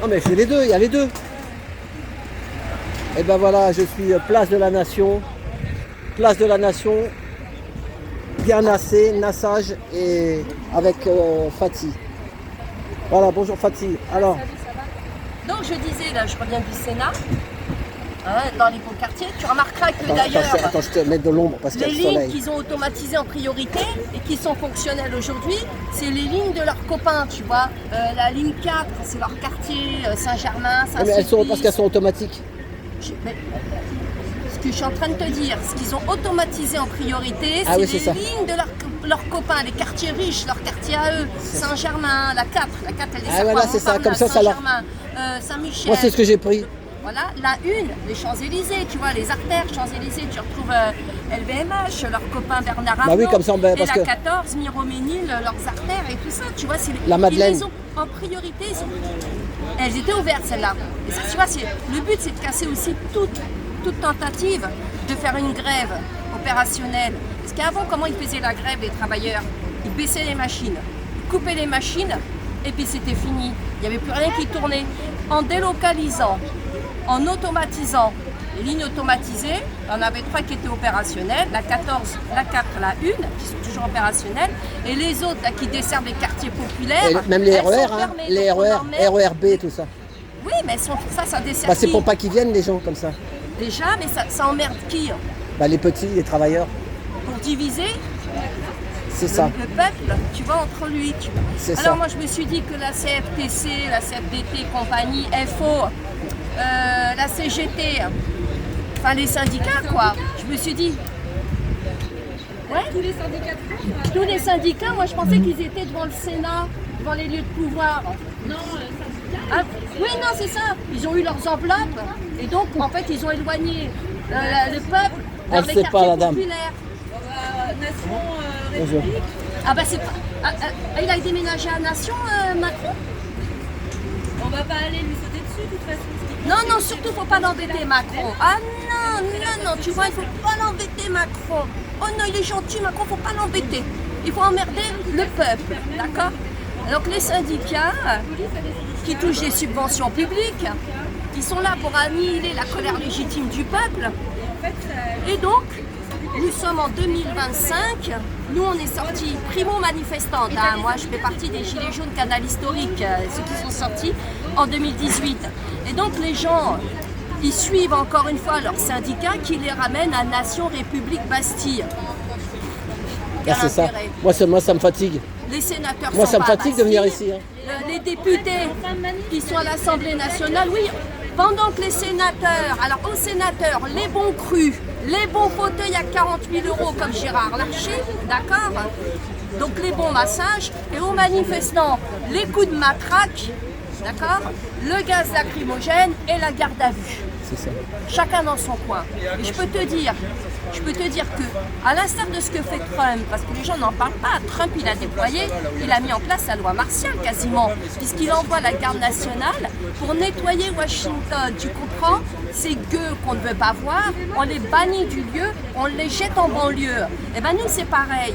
Non mais c'est les deux, il y a les deux. Et ben voilà, je suis place de la Nation. Place de la Nation. Bien nassé, nassage et avec Fatih. Voilà, bonjour Fatih. Alors, Salut, ça va? Donc je disais, là, je reviens du Sénat, hein, dans les beaux quartiers. Tu remarqueras que d'ailleurs, attends, je te mets de l'ombre parce qu'il y a les le lignes soleil. qu'ils ont automatisées en priorité et qui sont fonctionnelles aujourd'hui, c'est les lignes de leurs copains, tu vois. La ligne 4, c'est leur quartier, Saint-Germain, Ah, mais parce qu'elles sont automatiques. Ce que je suis en train de te dire, ce qu'ils ont automatisé en priorité, Ah c'est oui, c'est les ça. lignes de leurs copains, les quartiers riches, leurs quartiers à eux, Saint-Germain, la 4, elle descend voilà, par c'est ça, Montparnasse, comme ça leur- Saint-Germain, Saint-Michel. Moi, c'est ce que j'ai pris. Voilà, la 1, les Champs-Élysées, tu vois, les artères Champs-Élysées, tu retrouves LVMH, leurs copains Bernard Arnault, Bah oui, comme ça, et parce la que- 14, Miroménil, leurs artères et tout ça, tu vois, c'est La Madeleine. ils les ont en priorité, elles étaient ouvertes celles-là. Et ça, tu vois, le but c'est de casser aussi toute tentative de faire une grève opérationnelle. Parce qu'avant, comment ils faisaient la grève, les travailleurs? Ils baissaient les machines, ils coupaient les machines, et puis c'était fini. Il n'y avait plus rien qui tournait. En délocalisant, en automatisant les lignes automatisées, on avait 3 qui étaient opérationnelles, la 14, la 4, la 1, qui sont toujours opérationnelles, et les autres là, qui desservent les quartiers populaires. Et même les elles sont RER, hein, fermées. les Donc, on RER, emmerde- RERB, tout ça. Oui, mais ça dessert Bah, c'est qui pour pas qu'ils viennent les gens comme ça. Déjà, mais ça emmerde qui? Bah, les petits, les travailleurs, Pour diviser c'est ça. le peuple, tu vois, entre lui. C'est Alors ça. moi, je me suis dit que la CFTC, la CFDT, compagnie, FO, la CGT, enfin les syndicats, quoi. Je me suis dit... Ouais, Tous les syndicats de France, tous les syndicats, moi je pensais qu'ils étaient devant le Sénat, devant les lieux de pouvoir. non, syndicat. Ah, oui, non, c'est ça. Ils ont eu leurs enveloppes et donc en fait ils ont éloigné le peuple vers Elle les sait pas, quartiers la dame. populaires. Nation, Bonjour. République. Ah bah c'est pas... il a déménagé à Nation, Macron? On va pas aller lui sauter dessus de toute façon. Non, non, surtout faut pas l'embêter Macron. Ah non, non, non, tu vois, il faut pas l'embêter Macron. Oh non, il est gentil Macron, faut pas l'embêter. Il faut emmerder le peuple, d'accord? Donc les syndicats qui touchent des subventions publiques, ils sont là pour annihiler la colère légitime du peuple. Et donc, nous sommes en 2025, nous on est sortis primo-manifestantes, hein. Moi je fais partie des Gilets jaunes canal historique, ceux qui sont sortis en 2018. Et donc les gens, ils suivent encore une fois leurs syndicats qui les ramènent à Nation, République, Bastille. Quel Ah, c'est ça. intérêt? Moi, ça me fatigue. Les sénateurs Moi, sont ça me pas à fatigue de venir Bastille. ici, hein. Les députés qui sont à l'Assemblée nationale, oui, pendant que les sénateurs, alors aux sénateurs, les bons crus, les bons fauteuils à 40 000 € comme Gérard Larcher, d'accord? Donc les bons massages, et aux manifestants, les coups de matraque, d'accord? Le gaz lacrymogène et la garde à vue. C'est ça. Chacun dans son coin. Et je peux te dire que, à l'instar de ce que fait Trump, parce que les gens n'en parlent pas, Trump il a déployé, il a mis en place la loi martiale quasiment, puisqu'il envoie la garde nationale pour nettoyer Washington. Tu comprends? Ces gueux qu'on ne veut pas voir, on les bannit du lieu, on les jette en banlieue. Et ben nous c'est pareil.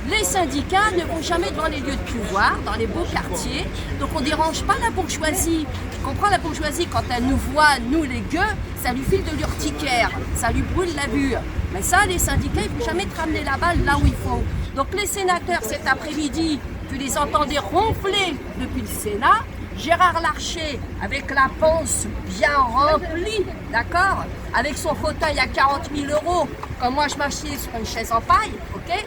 Les syndicats ne vont jamais devant les lieux de pouvoir, dans les beaux quartiers, donc on ne dérange pas la bourgeoisie. Tu comprends, la bourgeoisie, quand elle nous voit, nous les gueux, ça lui file de l'urticaire, ça lui brûle la vue. Mais ça, les syndicats, ils ne vont jamais te ramener la balle là où il faut. Donc les sénateurs, cet après-midi, tu les entendais ronfler depuis le Sénat. Gérard Larcher, avec la panse bien remplie, d'accord? Avec son fauteuil à 40 000 €, comme moi je m'assieds sur une chaise en paille, ok?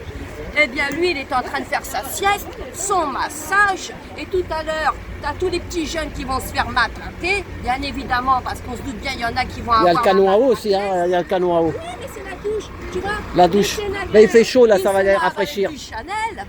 Eh bien, lui, il est en train de faire sa sieste, son massage, et tout à l'heure, tu as tous les petits jeunes qui vont se faire matraquer, bien évidemment, parce qu'on se doute bien, il y en a qui vont avoir... Il y a le canon un à eau aussi, hein. Il y a le canon à eau. Oui, mais c'est la douche, tu vois. La douche. Les sénateurs, Mais il fait chaud, là, ça ils va sont les là rafraîchir. avec du Chanel.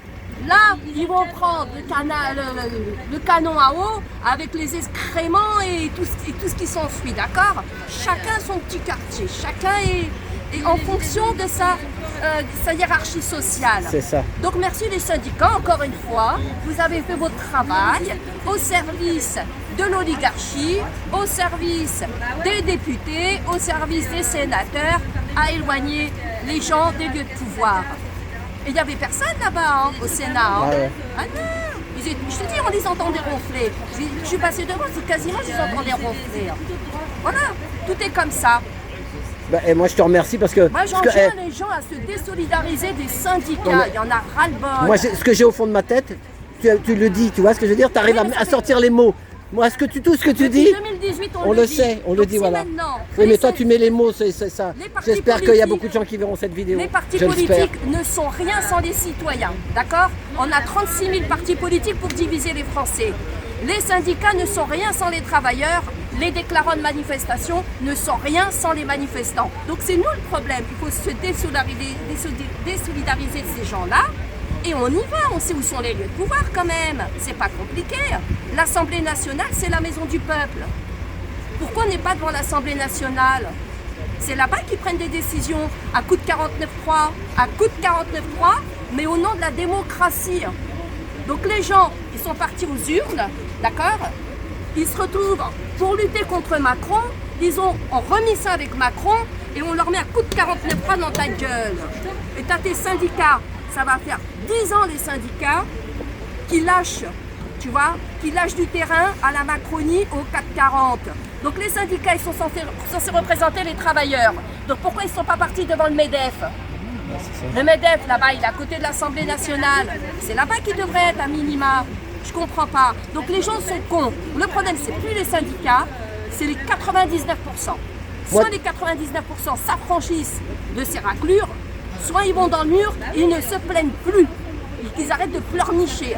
Là, ils vont prendre le canon à eau avec les excréments et tout ce qui s'enfuit, d'accord? Chacun son petit quartier, chacun est en fonction de sa hiérarchie sociale. C'est ça. Donc merci les syndicats, encore une fois, vous avez fait votre travail au service de l'oligarchie, au service des députés, au service des sénateurs, à éloigner les gens des lieux de pouvoir. Et il n'y avait personne là-bas, hein, au Sénat. Hein. Ah ouais. Ah non, ils Je te dis, on les entendait ronfler. Je suis passée devant, c'est quasiment, je les entendais ronfler. Voilà, tout est comme ça. Bah, et moi je te remercie parce que... Moi, j'enjoins les gens à se désolidariser des syndicats. Il y en a ras-le-bol. Moi, ce que j'ai au fond de ma tête, tu le dis, tu vois ce que je veux dire? Tu arrives à sortir les mots. Moi, tout ce que tu dis, 2018, on le sait, on le dit, voilà. Oui, mais toi, tu mets les mots, c'est ça. J'espère qu'il y a beaucoup de gens qui verront cette vidéo. Les partis politiques ne sont rien sans les citoyens, d'accord? On a 36 000 partis politiques pour diviser les Français. Les syndicats ne sont rien sans les travailleurs. Les déclarants de manifestation ne sont rien sans les manifestants. Donc c'est nous le problème. Il faut se désolidariser de ces gens-là. Et on y va, on sait où sont les lieux de pouvoir quand même. C'est pas compliqué. L'Assemblée nationale, c'est la maison du peuple. Pourquoi on n'est pas devant l'Assemblée nationale? C'est là-bas qu'ils prennent des décisions à coup de 49.3, mais au nom de la démocratie. Donc les gens, ils sont partis aux urnes, d'accord? Ils se retrouvent pour lutter contre Macron. Ils ont remis ça avec Macron et on leur met à coup de 49.3 dans ta gueule. Et t'as tes syndicats. Ça va faire 10 ans les syndicats qui lâchent, tu vois, qui lâchent du terrain à la Macronie au 440. Donc les syndicats, ils sont censés représenter les travailleurs. Donc pourquoi ils ne sont pas partis devant le MEDEF? Le MEDEF, là-bas, il est à côté de l'Assemblée nationale. C'est là-bas qu'il devrait être à minima. Je comprends pas. Donc les gens sont cons. Le problème, c'est plus les syndicats, c'est les 99%. Soit les 99% s'affranchissent de ces raclures, soit ils vont dans le mur et ils ne se plaignent plus. Ils arrêtent de pleurnicher.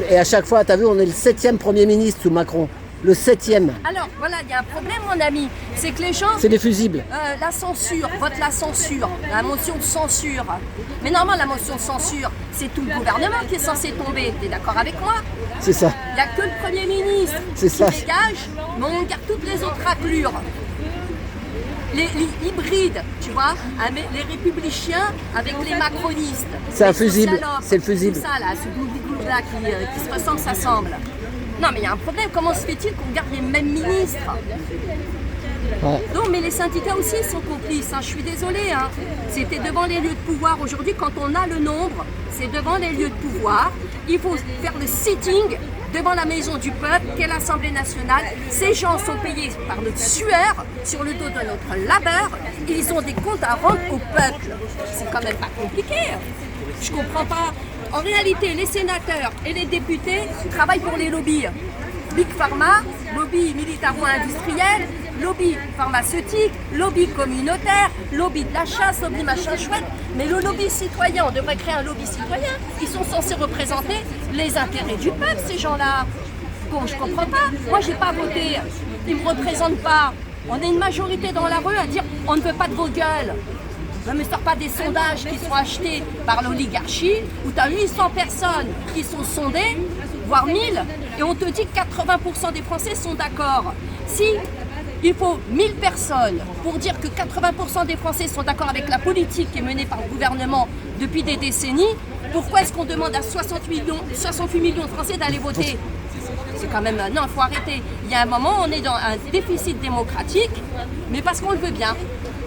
Et à chaque fois, tu as vu, on est le 7e Premier ministre sous Macron. Le 7e. Alors, voilà, il y a un problème, mon ami. C'est que les gens... C'est des fusibles. La censure, vote la censure, la motion de censure. Mais normalement, la motion de censure, c'est tout le gouvernement qui est censé tomber. Tu es d'accord avec moi? C'est ça. Il n'y a que le Premier ministre qui dégage, mais on garde toutes les autres raclures. Les hybrides, tu vois, les républicains avec les macronistes. C'est un fusible, c'est le fusible. Tout ça là, ce glouglou-là qui se ressemble, s'assemble. Non mais il y a un problème, comment se fait-il qu'on garde les mêmes ministres? Ouais. Non mais les syndicats aussi sont complices, hein. Je suis désolée. Hein. C'était devant les lieux de pouvoir. Aujourd'hui, quand on a le nombre, c'est devant les lieux de pouvoir. Il faut faire le sitting devant la maison du peuple, qu'est l'Assemblée nationale. Ces gens sont payés par notre sueur, sur le dos de notre labeur, et ils ont des comptes à rendre au peuple. C'est quand même pas compliqué. Je comprends pas. En réalité, les sénateurs et les députés travaillent pour les lobbies. Big Pharma, lobby militaro-industriel, lobby pharmaceutique, lobby communautaire, lobby de la chasse, lobby machin chouette. Mais le lobby citoyen, on devrait créer un lobby citoyen. Ils sont censés représenter les intérêts du peuple, ces gens-là. Bon, je comprends pas. Moi, j'ai pas voté. Ils me représentent pas. On est une majorité dans la rue à dire on ne veut pas de vos gueules. Ne me sors pas des sondages qui sont achetés par l'oligarchie où tu as 800 personnes qui sont sondées, voire 1000, et on te dit que 80% des Français sont d'accord. Si il faut 1000 personnes pour dire que 80% des Français sont d'accord avec la politique qui est menée par le gouvernement depuis des décennies, pourquoi est-ce qu'on demande à 68 millions de Français d'aller voter? C'est quand même... Non, il faut arrêter. Il y a un moment, on est dans un déficit démocratique, mais parce qu'on le veut bien.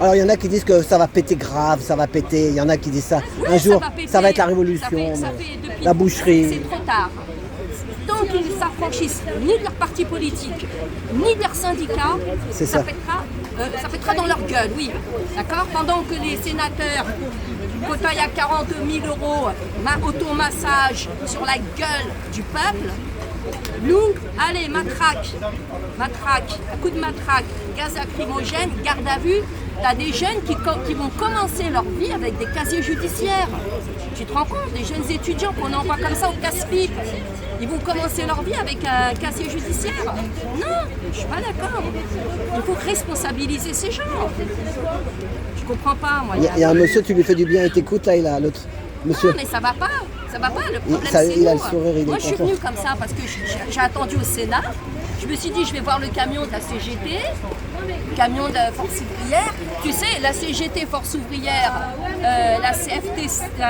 Alors il y en a qui disent que ça va péter grave, ça va péter. Il y en a qui disent ça. Oui, un jour, péter, ça va être la révolution, depuis, la boucherie. C'est trop tard. Tant qu'ils ne s'affranchissent ni de leur parti politique, ni de leur syndicat, ça pètera dans leur gueule, oui. D'accord? Pendant que les sénateurs côtoient à 40 000 €, automassage sur la gueule du peuple, nous, allez, matraque, à coup de matraque, gaz lacrymogène, garde à vue, t'as des jeunes qui vont commencer leur vie avec des casiers judiciaires. Tu te rends compte, des jeunes étudiants qu'on envoie comme ça au casse-pipe, ils vont commencer leur vie avec un casier judiciaire. Non, je suis pas d'accord. Il faut responsabiliser ces gens. Je comprends pas, moi. Il y a un monsieur, tu lui fais du bien, il t'écoute, là, il a l'autre. Monsieur. Non, mais ça va pas. Ça va pas, le problème c'est il a nous. le sourire, Moi je suis venue comme ça parce que j'ai attendu au Sénat. Je me suis dit je vais voir le camion de la CGT, camion de Force ouvrière. Tu sais, la CGT, Force ouvrière, la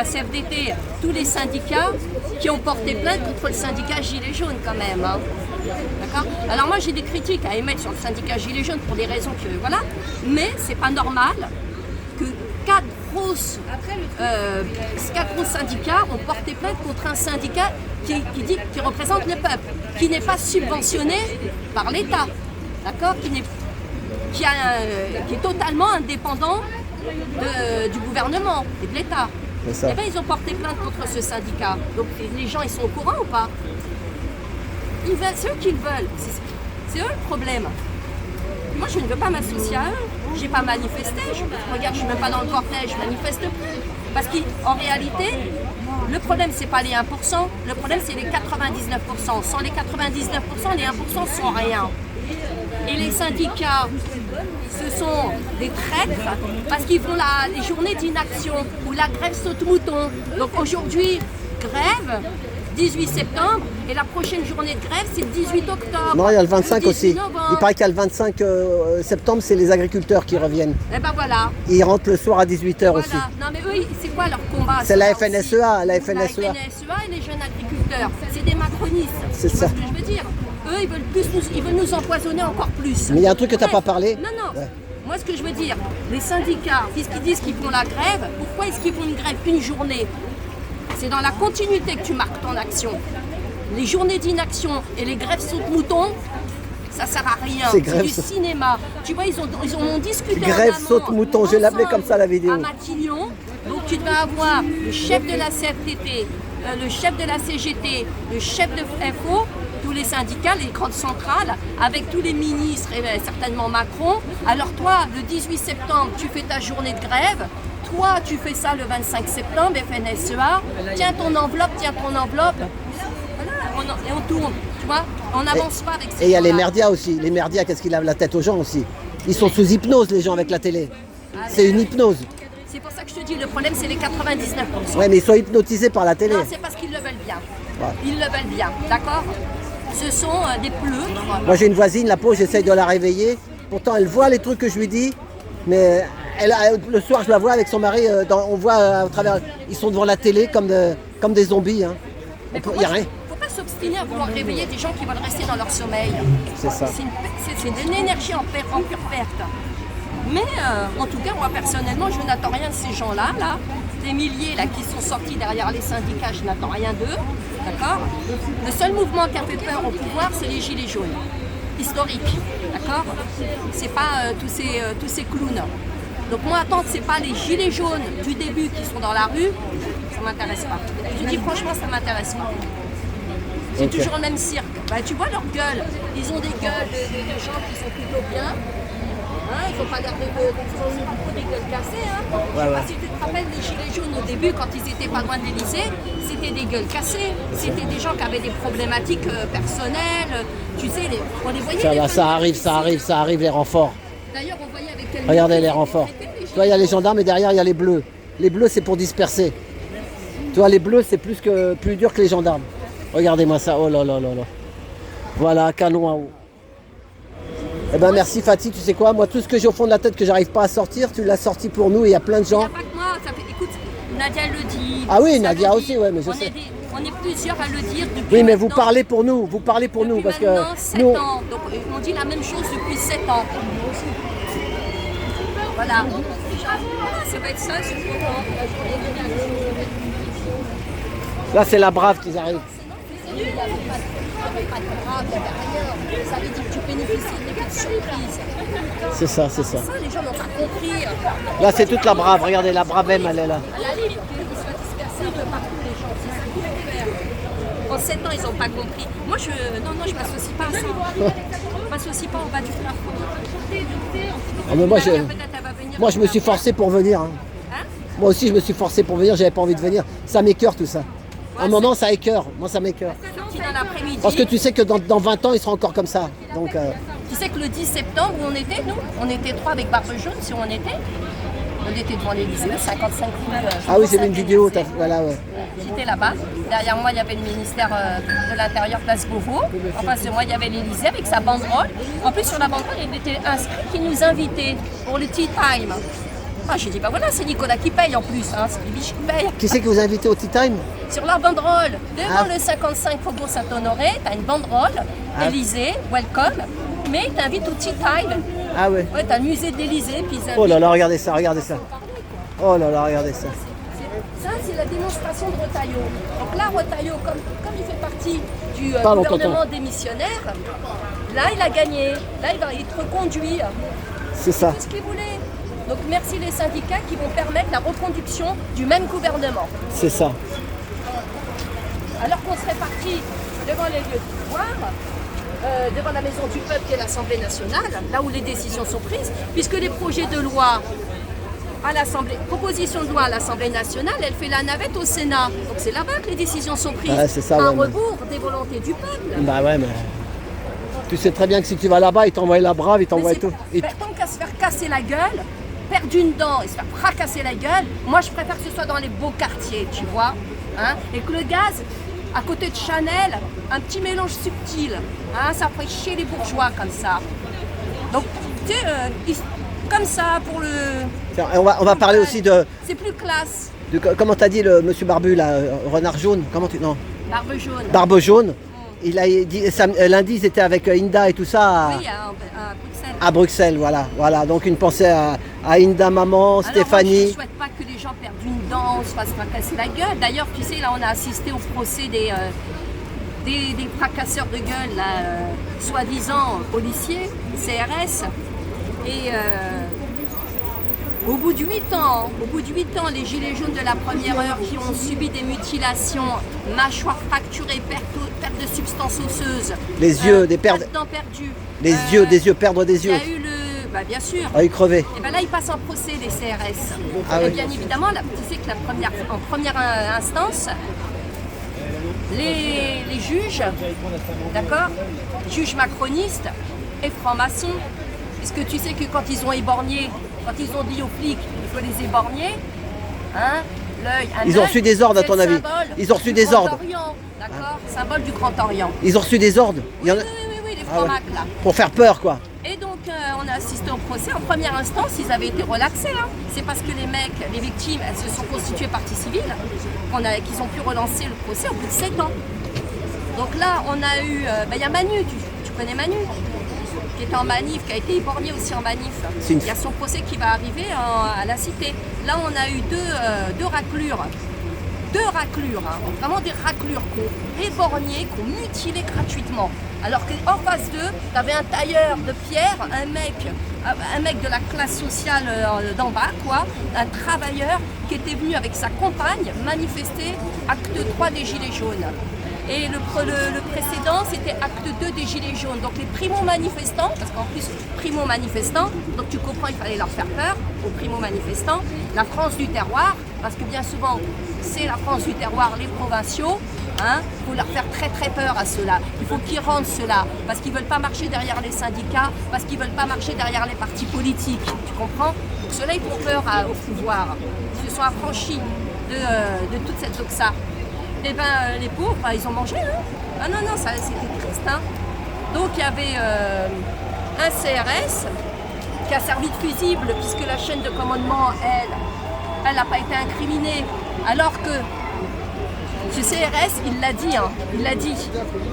CFDT, tous les syndicats qui ont porté plainte contre le syndicat Gilets jaunes quand même. Hein. D'accord? Alors moi j'ai des critiques à émettre sur le syndicat Gilets jaunes pour des raisons que voilà, mais c'est pas normal que 4 quatre grosses syndicats ont porté plainte contre un syndicat qui représente le peuple, qui n'est pas subventionné par l'État, d'accord, qui est totalement indépendant du gouvernement et de l'État. Et bien, ils ont porté plainte contre ce syndicat. Donc les gens, ils sont au courant ou pas? C'est eux qui le veulent. C'est eux le problème. Moi, je ne veux pas m'associer à eux. Je n'ai pas manifesté. Regarde, je ne suis même pas dans le cortège, je manifeste plus. Parce qu'en réalité, le problème, ce n'est pas les 1%. Le problème, c'est les 99%. Sans les 99%, les 1% sont rien. Et les syndicats, ce sont des traîtres parce qu'ils font les journées d'inaction ou la grève saute-mouton. Donc aujourd'hui, grève, 18 septembre, et la prochaine journée de grève, c'est le 18 octobre. Non, il y a le 25 aussi. Novembre. Il paraît qu'il y a le 25 septembre, c'est les agriculteurs qui reviennent. Et ben voilà. Ils rentrent le soir à 18h Voilà. aussi. Non mais eux, c'est quoi leur combat? C'est la aussi FNSEA, la La FNSEA. FNSEA et les jeunes agriculteurs. C'est des macronistes. C'est Tu vois ça. ce que je veux dire? Eux, ils veulent nous empoisonner encore plus. Mais il y a un truc que tu n'as Ouais. pas parlé. Non, non. Ouais. Moi, ce que je veux dire, les syndicats, puisqu'ils disent qu'ils font la grève, pourquoi est-ce qu'ils font une grève une journée? C'est dans la continuité que tu marques ton action. Les journées d'inaction et les grèves saute-mouton, ça sert à rien. C'est C'est grève du saute- cinéma. Tu vois, ils ont discuté Grève en amont, saute-mouton, je vais l'appeler comme ça, la vidéo. À Matignon, donc tu devais avoir le chef de la CFTT, le chef de la CGT, le chef de FO, tous les syndicats, les grandes centrales, avec tous les ministres et certainement Macron. Alors toi, le 18 septembre, tu fais ta journée de grève. Toi, tu fais ça le 25 septembre, FNSEA. Tiens ton enveloppe, Voilà, et on tourne, tu vois. On n'avance pas avec ces Et il y a les gens-là. merdias aussi. Les merdias, qu'est-ce qu'ils lavent la tête aux gens aussi? Ils sont sous hypnose, les gens, avec la télé. C'est une hypnose. C'est pour ça que je te dis, le problème, c'est les 99%. Ouais, mais ils sont hypnotisés par la télé. Non, c'est parce qu'ils le veulent bien. Ouais. Ils le veulent bien, d'accord? Ce sont des pleutres. Moi, j'ai une voisine, la pauvre, j'essaye de la réveiller. Pourtant, elle voit les trucs que je lui dis. Mais le soir, je la vois avec son mari. On voit à travers. Ils sont devant la télé comme des zombies. Hein. Mais Il n'y a rien. faut pas s'obstiner à vouloir réveiller des gens qui veulent rester dans leur sommeil. C'est ça. C'est une énergie en pure perte. Mais en tout cas, moi personnellement, je n'attends rien de ces gens-là, des milliers là, qui sont sortis derrière les syndicats, je n'attends rien d'eux. D'accord? Le seul mouvement qui a fait peur au pouvoir, c'est les gilets jaunes. Historique. D'accord? C'est pas tous ces clowns. Donc moi, attends, c'est pas les gilets jaunes du début qui sont dans la rue, ça m'intéresse pas. Je dis franchement, ça m'intéresse pas. C'est Ok. toujours le même cirque. Bah, tu vois leur gueule. Ils ont des gueules de gens qui sont plutôt bien. Hein, ils n'ont pas l'air ils ont beaucoup des gueules cassées. Hein. Je sais pas si tu te rappelles les gilets jaunes au début, quand ils étaient pas loin de l'Élysée, c'était des gueules cassées. C'était des gens qui avaient des problématiques personnelles. Tu sais, on les voyait. Ça les va, feuilles ça arrive, les renforts. D'ailleurs, on voyait avec quel Regardez mépris les ils renforts. traitaient les Tu vois, il y a les gendarmes et derrière, il y a les bleus. Les bleus, c'est pour disperser. Tu vois, les bleus, c'est plus dur que les gendarmes. Regardez-moi ça. Oh là là là là. Voilà, canon à eau. Eh ben merci Fatih, tu sais quoi, moi tout ce que j'ai au fond de la tête que j'arrive pas à sortir, tu l'as sorti pour nous et il y a plein de Il n'y gens. a pas que moi, écoute, Nadia le dit. Ah oui, ça Nadia le aussi, dit. ouais, mais je on sais. On est plusieurs à le dire depuis. Oui, mais vous maintenant- parlez pour nous, depuis parce que maintenant 7 nous, ans. Donc on dit la même chose depuis 7 ans. Voilà. Ça va être ça, ce moment. là c'est la brave qui arrive. Il n'y avait pas de grave, il n'y avait rien. Ça veut dire que tu bénéficies d'effets de surprise. C'est ça, c'est ça. Ça, les gens n'ont pas compris. Là c'est toute la brave, regardez, la brave M, elle est là. À la limite, qu'ils soient dispersés un peu partout, les gens. C'est ça qu'il faut faire. En 7 ans, ils n'ont pas compris. Moi, je ne m'associe pas à ça. Je ne m'associe pas au bas du plafond. Ah, mais moi, Peut-être elle va venir moi je me suis forcé pour venir. Hein. Hein? Moi aussi je me suis forcé pour venir, j'avais pas envie de venir. Ça m'écœure tout ça. À un moment ça écœure, moi ça m'écœure. Sorti dans l'après-midi. Parce que tu sais que dans 20 ans il sera encore comme ça. Donc Tu sais que le 10 septembre, où on était, nous, on était 3 avec Barbe Jaune, si on était. On était devant l'Élysée, 55 rue. ah oui, j'ai vu une vidéo, voilà ouais. J'étais là-bas. Derrière moi, il y avait le ministère de l'Intérieur, place Beauvau. En face de moi, il y avait l'Élysée avec sa banderole. En plus, sur la banderole, il était inscrit qui nous invitait pour le tea time. Ah, j'ai dit, bah voilà, c'est Nicolas qui paye en plus, hein, c'est les biches qui payent. Qui c'est que vous invitez au Tea Time? Sur leur banderole, devant Ah. le 55 Faubourg Saint-Honoré, t'as une banderole, Ah. Élysée, welcome, mais ils t'invitent au tea time. Ah ouais. Ouais, t'as le musée de l'Élysée, puis ils Oh là invitent. là, regardez ça, regardez ça. Oh là là, regardez ça. Ça, c'est la démonstration de Retailleau. Donc là, Retailleau, comme il fait partie du Pardon, gouvernement tonton. démissionnaire, là, il a gagné. Là, il va être reconduit. C'est ça. Tout ce qu'il voulait. Donc merci les syndicats qui vont permettre la reconduction du même gouvernement. C'est ça. Alors qu'on serait parti devant les lieux de pouvoir, devant la maison du peuple qui est l'Assemblée nationale, là où les décisions sont prises, puisque les projets de loi à l'Assemblée, proposition de loi à l'Assemblée nationale, elle fait la navette au Sénat. Donc c'est là-bas que les décisions sont prises, Ouais, c'est ça, à ouais, mais- rebours des volontés du peuple. Bah ouais, mais tu sais très bien que si tu vas là-bas, ils t'envoient la brave, ils t'envoient Mais c'est- tout. Et- ben, tant qu'à se faire casser la gueule, perdre une dent et se faire fracasser la gueule, moi je préfère que ce soit dans les beaux quartiers, tu vois. Hein, et que le gaz, à côté de Chanel, un petit mélange subtil, hein, ça ferait chier les bourgeois comme ça. Donc, tu sais, comme ça, pour le... Tiens, on va parler aussi de C'est plus classe, comment t'as dit le monsieur barbu là, renard jaune, comment tu non, barbe jaune. barbe jaune. Il a dit lundi ils étaient avec Inda et tout ça Oui, à Bruxelles. à Bruxelles, voilà. Donc une pensée à Inda, maman, Alors, Stéphanie. moi, je ne souhaite pas que les gens perdent une dent, se fassent fracasser la gueule. D'ailleurs, tu sais, là, on a assisté au procès des fracasseurs de gueule, là, soi-disant policiers, CRS. Et au bout de 8 ans, les gilets jaunes de la première heure qui ont subi des mutilations, mâchoires fracturées, perte de substances osseuses, Les yeux, des pertes, dents perdues. des yeux, perdre des Il y yeux. a eu le... Bah, bien sûr. Ah, il crevait. Et bien là, ils passent en procès, les CRS. Ah et oui. bien évidemment, là, tu sais que en première instance, les juges, d'accord, juges macronistes et francs-maçons, puisque tu sais que quand ils ont éborgné, quand ils ont dit aux flics, il faut les éborgner, hein, l'œil, Ils ont œil, reçu des ordres, à c'est ton le avis. symbole Ils ont reçu du des Grand ordres. Orient, d'accord, symbole du Grand Orient. Ils ont reçu des ordres. Il y en a- Oui, les Ah ouais. francs-macs, là. Pour faire peur quoi. Et donc, on a assisté au procès. En première instance, ils avaient été relaxés. Hein. C'est parce que les mecs, les victimes, elles se sont constituées partie civile qu'ils ont pu relancer le procès au bout de 7 ans. Donc là, on a eu... il y a Manu, tu connais Manu, qui était en manif, qui a été éborgné aussi en manif. C'est une- Il y a son procès qui va arriver à la Cité. Là, on a eu deux raclures. Deux raclures, hein, vraiment des raclures qu'on éborgné, qu'on mutilé gratuitement. Alors qu'en face d'eux, tu avais un tailleur de pierre, un mec de la classe sociale d'en bas, quoi, un travailleur qui était venu avec sa compagne manifester acte 3 des Gilets jaunes. Et le précédent, c'était acte 2 des Gilets jaunes. Donc les primo-manifestants, parce qu'en plus, primo-manifestants, donc tu comprends, il fallait leur faire peur aux primo-manifestants. La France du terroir, parce que bien souvent, c'est la France du terroir, les provinciaux. Il faut leur faire très très peur à ceux-là. Il faut qu'ils rendent ceux-là, parce qu'ils ne veulent pas marcher derrière les syndicats, parce qu'ils ne veulent pas marcher derrière les partis politiques. Tu comprends? Donc ceux-là, ils font peur au pouvoir. Ils se sont affranchis de toute cette doxa. Et ben les pauvres, ils ont mangé. Hein. Ah non, c'était triste. Hein. Donc il y avait un CRS qui a servi de fusible, puisque la chaîne de commandement, elle n'a pas été incriminée. Alors que ce CRS, il l'a dit,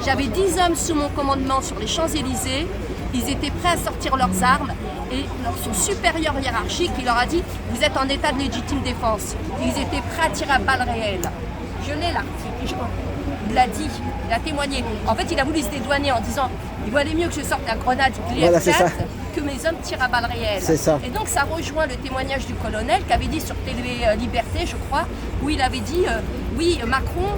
j'avais 10 hommes sous mon commandement sur les Champs-Élysées, ils étaient prêts à sortir leurs armes et son supérieur hiérarchique, il leur a dit, vous êtes en état de légitime défense. Ils étaient prêts à tirer à balles réelles. Je l'ai l'article, il l'a dit, il a témoigné. En fait, il a voulu se dédouaner en disant, il valait mieux que je sorte la grenade Voilà, c'est ça. GF4 que mes hommes tirent à balles réelles. C'est ça. Et donc ça rejoint le témoignage du colonel qui avait dit sur Télé Liberté, je crois, où il avait dit, oui, Macron,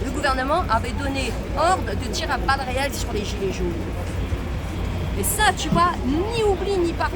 le gouvernement avait donné ordre de tirer à balles réelles sur les gilets jaunes. Et ça, tu vois, ni oubli ni pardon.